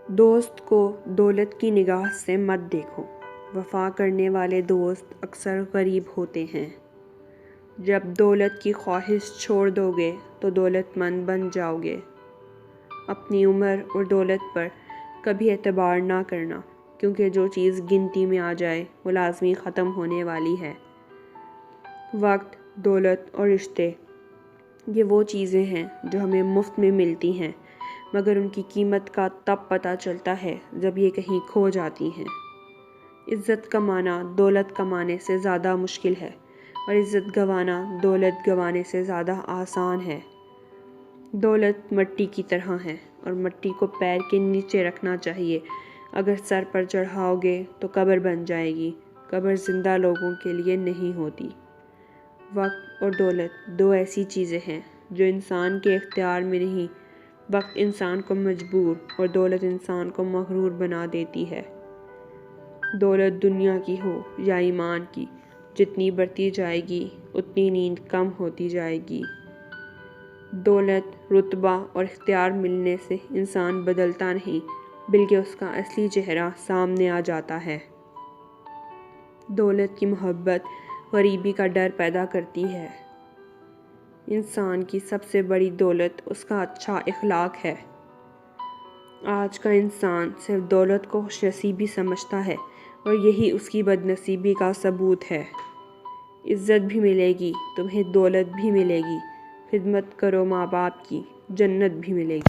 دوست کو دولت کی نگاہ سے مت دیکھو۔ وفا کرنے والے دوست اکثر غریب ہوتے ہیں۔ جب دولت کی خواہش چھوڑ دو گے تو دولت مند بن جاؤ گے۔ اپنی عمر اور دولت پر کبھی اعتبار نہ کرنا، کیونکہ جو چیز گنتی میں آ جائے وہ لازمی ختم ہونے والی ہے۔ وقت، دولت اور رشتے، یہ وہ چیزیں ہیں جو ہمیں مفت میں ملتی ہیں، مگر ان کی قیمت کا تب پتہ چلتا ہے جب یہ کہیں کھو جاتی ہیں۔ عزت کمانا دولت کمانے سے زیادہ مشکل ہے، اور عزت گنوانا دولت گنوانے سے زیادہ آسان ہے۔ دولت مٹی کی طرح ہے، اور مٹی کو پیر کے نیچے رکھنا چاہیے۔ اگر سر پر چڑھاؤ گے تو قبر بن جائے گی۔ قبر زندہ لوگوں کے لیے نہیں ہوتی۔ وقت اور دولت دو ایسی چیزیں ہیں جو انسان کے اختیار میں نہیں۔ وقت انسان کو مجبور اور دولت انسان کو مغرور بنا دیتی ہے۔ دولت دنیا کی ہو یا ایمان کی، جتنی بڑھتی جائے گی اتنی نیند کم ہوتی جائے گی۔ دولت، رتبہ اور اختیار ملنے سے انسان بدلتا نہیں، بلکہ اس کا اصلی چہرہ سامنے آ جاتا ہے۔ دولت کی محبت غریبی کا ڈر پیدا کرتی ہے۔ انسان کی سب سے بڑی دولت اس کا اچھا اخلاق ہے۔ آج کا انسان صرف دولت کو خوش نصیبی سمجھتا ہے، اور یہی اس کی بد نصیبی کا ثبوت ہے۔ عزت بھی ملے گی، تمہیں دولت بھی ملے گی۔ خدمت کرو ماں باپ کی، جنت بھی ملے گی۔